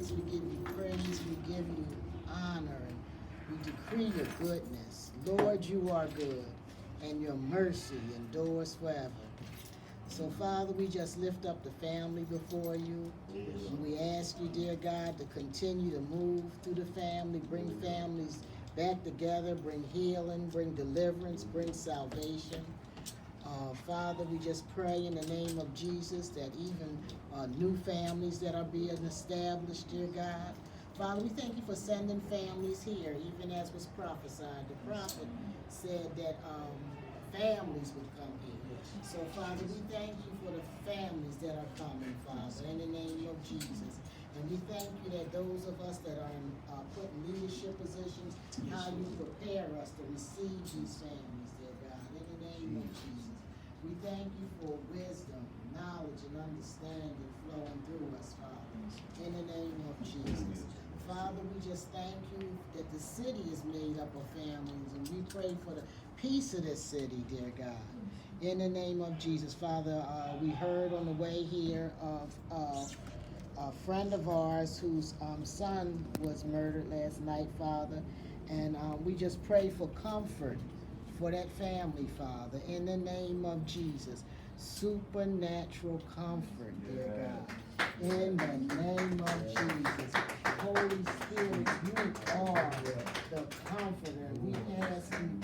thanks, we give you praise, we give you honor, and we decree your goodness. Lord, you are good, and your mercy endures forever. So, Father, we just lift up the family before you. And we ask you, dear God, to continue to move through the family, bring families back together, bring healing, bring deliverance, bring salvation. Father, we just pray in the name of Jesus that even new families that are being established, dear God. Father, we thank you for sending families here, even as was prophesied. The prophet said that families would come here. So, Father, we thank you for the families that are coming, Father, in the name of Jesus. And we thank you that those of us that are in put in leadership positions, how you prepare us to receive these families, dear God, in the name of Jesus. We thank you for wisdom, knowledge, and understanding flowing through us, Father, in the name of Jesus. Father, we just thank you that the city is made up of families, and we pray for the peace of this city, dear God. In the name of Jesus, Father, we heard on the way here of a friend of ours whose son was murdered last night, Father, and we just pray for comfort for that family, Father, in the name of Jesus. Supernatural comfort, dear God, in the name of Jesus. Holy Spirit, you are the comforter. We ask you